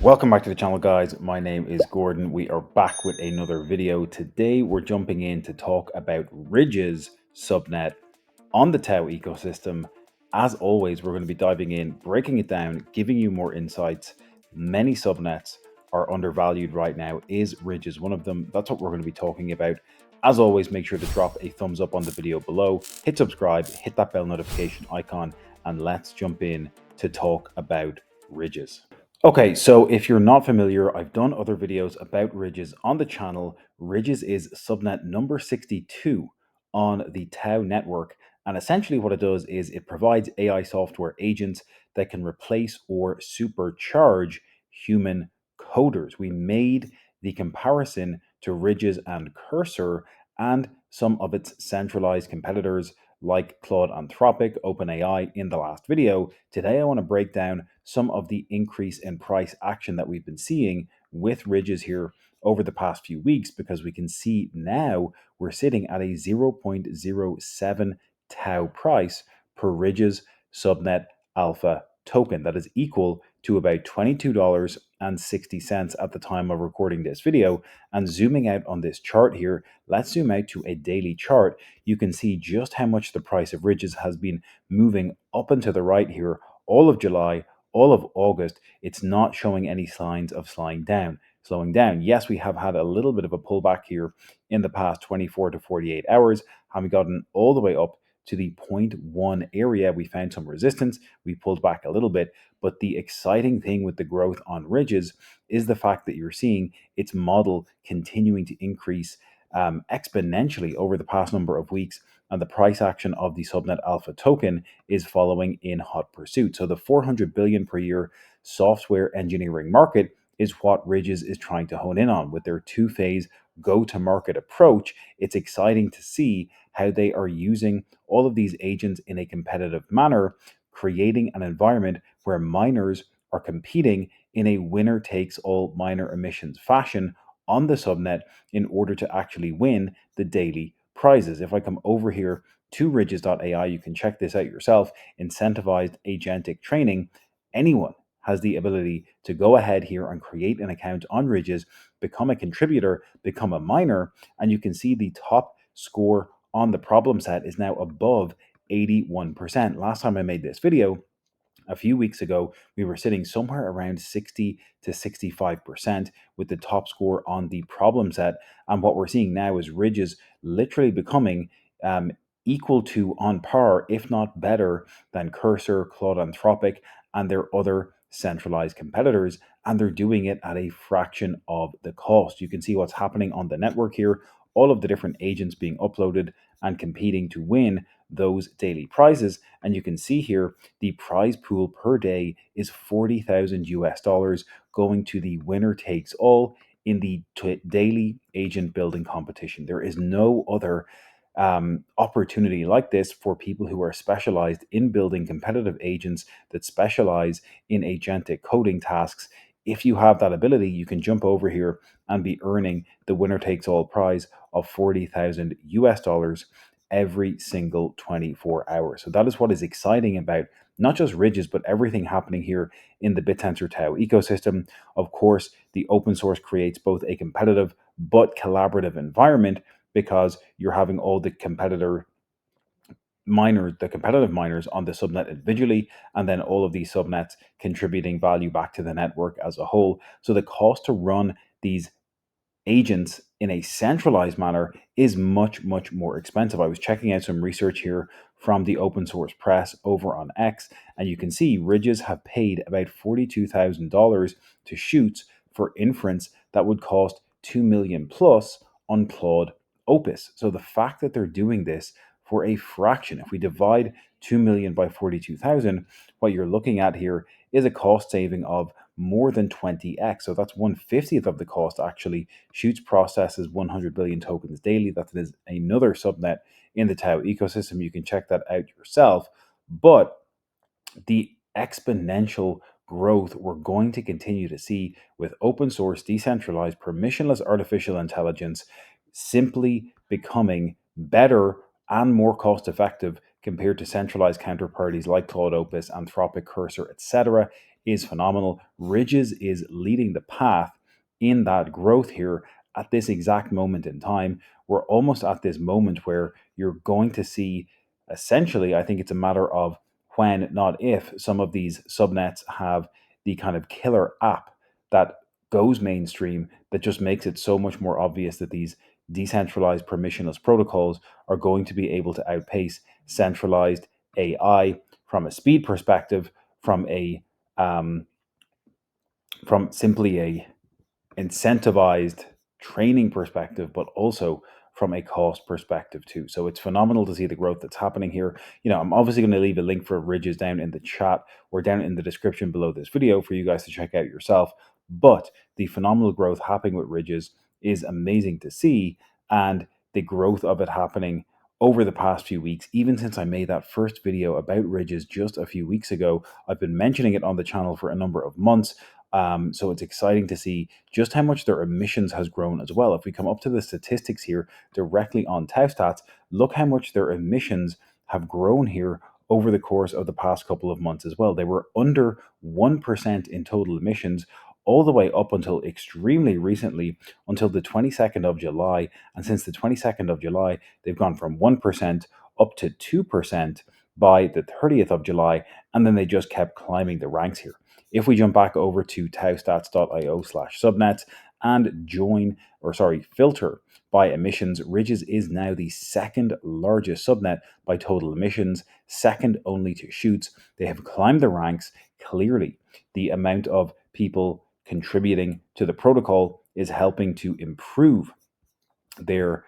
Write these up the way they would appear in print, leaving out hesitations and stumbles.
Welcome back to the channel, guys. My name is Gordon. We are back with another video. Today we're jumping in to talk about Ridge's subnet on the TAO ecosystem. As always, we're going to be diving in, breaking it down, giving you more insights. Many subnets are undervalued right now. Is Ridge's one of them? That's what we're going to be talking about. As always, make sure to drop a thumbs up on the video below, hit subscribe, hit that bell notification icon, and let's jump in to talk about Ridge's. Okay, so if you're not familiar, I've done other videos about Ridges on the channel. Ridges is subnet number 62 on the TAO network. And essentially what it does is it provides AI software agents that can replace or supercharge human coders. We made the comparison to Ridges and Cursor and some of its centralized competitors like Claude Anthropic, OpenAI in the last video. Today, I want to break down some of the increase in price action that we've been seeing with Ridges here over the past few weeks, because we can see now we're sitting at a 0.07 tau price per Ridges subnet alpha token. That is equal to about $22.60 at the time of recording this video. And zooming out on this chart here, let's zoom out to a daily chart. You can see just how much the price of Ridges has been moving up and to the right here all of July, all of August. It's not showing any signs of slowing down. Yes, we have had a little bit of a pullback here in the past 24 to 48 hours, having gotten all the way up to the zero point 0.1 area. We found some resistance. We pulled back a little bit. But the exciting thing with the growth on Ridges is the fact that you're seeing its model continuing to increase exponentially over the past number of weeks, and the price action of the subnet alpha token is following in hot pursuit. So the 400 billion per year software engineering market is what Ridges is trying to hone in on with their two-phase go-to-market approach. It's exciting to see how they are using all of these agents in a competitive manner, creating an environment where miners are competing in a winner-takes-all miner emissions fashion on the subnet in order to actually win the daily prizes. If I come over here to ridges.ai, you can check this out yourself. Incentivized agentic training. Anyone has the ability to go ahead here and create an account on Ridges, become a contributor, become a miner, and you can see the top score on the problem set is now above 81%. Last time I made this video, a few weeks ago, we were sitting somewhere around 60 to 65% with the top score on the problem set. And what we're seeing now is Ridges literally becoming equal to, on par, if not better than Cursor, Claude Anthropic, and their other centralized competitors. And they're doing it at a fraction of the cost. You can see what's happening on the network here, all of the different agents being uploaded and competing to win those daily prizes. And you can see here the prize pool per day is 40,000 US dollars going to the winner takes all in the daily agent building competition. There is no other opportunity like this for people who are specialized in building competitive agents that specialize in agentic coding tasks. If you have that ability, you can jump over here and be earning the winner takes all prize of 40,000 US dollars every single 24 hours. So that is what is exciting about not just Ridges, but everything happening here in the Bittensor TAO ecosystem. Of course, the open source creates both a competitive but collaborative environment, because you're having all the competitive miners on the subnet individually, and then all of these subnets contributing value back to the network as a whole. So the cost to run these agents in a centralized manner is much, much more expensive. I was checking out some research here from the open source press over on X, and you can see Ridges have paid about $42,000 to Shoots for inference that would cost 2 million plus on Claude Opus. So the fact that they're doing this for a fraction, if we divide 2 million by 42,000, what you're looking at here is a cost saving of more than 20x. So that's 1/50th of the cost actually. Shoots processes 100 billion tokens daily. That is another subnet in the TAO ecosystem. You can check that out yourself. But the exponential growth we're going to continue to see with open source, decentralized, permissionless artificial intelligence simply becoming better and more cost effective compared to centralized counterparties like Claude Opus, Anthropic, Cursor, etc., is phenomenal. Ridges is leading the path in that growth here at this exact moment in time. We're almost at this moment where you're going to see, essentially, I think it's a matter of when, not if, some of these subnets have the kind of killer app that goes mainstream that just makes it so much more obvious that these decentralized permissionless protocols are going to be able to outpace centralized AI from a speed perspective, from a um, from simply a incentivized training perspective, but also from a cost perspective too. So it's phenomenal to see the growth that's happening here. I'm obviously going to leave a link for Ridges down in the chat or down in the description below this video for you guys to check out yourself. But the phenomenal growth happening with Ridges is amazing to see, and the growth of it happening over the past few weeks, even since I made that first video about Ridges just a few weeks ago. I've been mentioning it on the channel for a number of months. So it's exciting to see just how much their emissions has grown as well. If we come up to the statistics here directly on TAO stats, look how much their emissions have grown here over the course of the past couple of months as well. They were under 1% in total emissions all the way up until extremely recently, until the 22nd of July. And since the 22nd of July, they've gone from 1% up to 2% by the 30th of July. And then they just kept climbing the ranks here. If we jump back over to taostats.io/subnets and filter by emissions, Ridges is now the second largest subnet by total emissions, second only to Shoots. They have climbed the ranks clearly. The amount of people contributing to the protocol is helping to improve their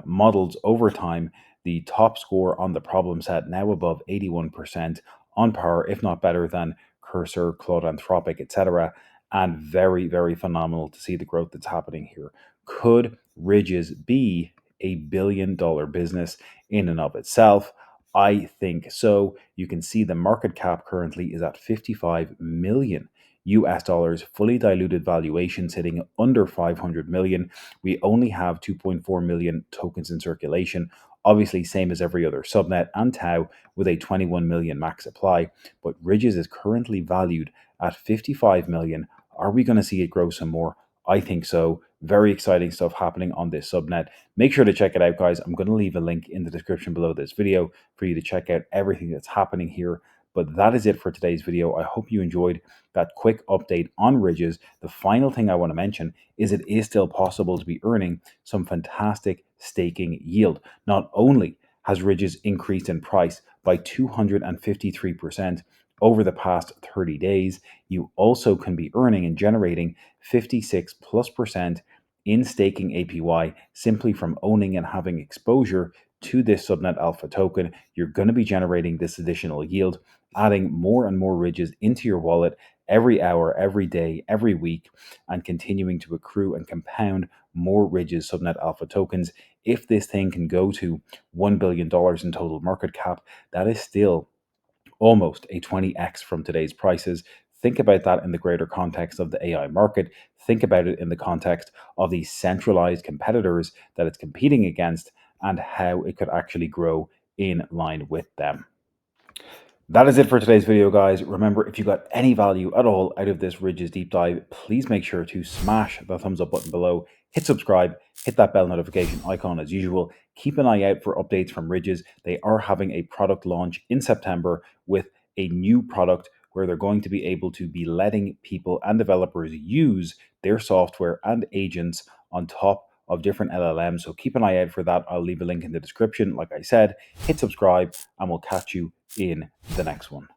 models over time. The top score on the problem set now above 81%, on par, if not better than Cursor, Claude Anthropic, etc. And very, very phenomenal to see the growth that's happening here. Could Ridges be a billion-dollar business in and of itself? I think so. You can see the market cap currently is at 55 million US dollars, fully diluted valuation sitting under 500 million. We only have 2.4 million tokens in circulation. Obviously, same as every other subnet and TAO with a 21 million max supply. But Ridges is currently valued at 55 million. Are we going to see it grow some more? I think so. Very exciting stuff happening on this subnet. Make sure to check it out, guys. I'm going to leave a link in the description below this video for you to check out everything that's happening here. But that is it for today's video. I hope you enjoyed that quick update on Ridges. The final thing I want to mention is it is still possible to be earning some fantastic staking yield. Not only has Ridges increased in price by 253% over the past 30 days, you also can be earning and generating 56+% in staking APY simply from owning and having exposure to this subnet alpha token. You're going to be generating this additional yield, adding more and more Ridges into your wallet every hour, every day, every week, and continuing to accrue and compound more Ridges subnet alpha tokens. If this thing can go to $1 billion in total market cap, that is still almost a 20x from today's prices. Think about that in the greater context of the AI market. Think about it in the context of the centralized competitors that it's competing against and how it could actually grow in line with them. That is it for today's video, guys. Remember, if you got any value at all out of this Ridges deep dive, please make sure to smash the thumbs up button below, hit subscribe, hit that bell notification icon as usual. Keep an eye out for updates from Ridges. They are having a product launch in September with a new product where they're going to be able to be letting people and developers use their software and agents on top of different LLMs. So keep an eye out for that. I'll leave a link in the description. Like I said, hit subscribe and we'll catch you in the next one.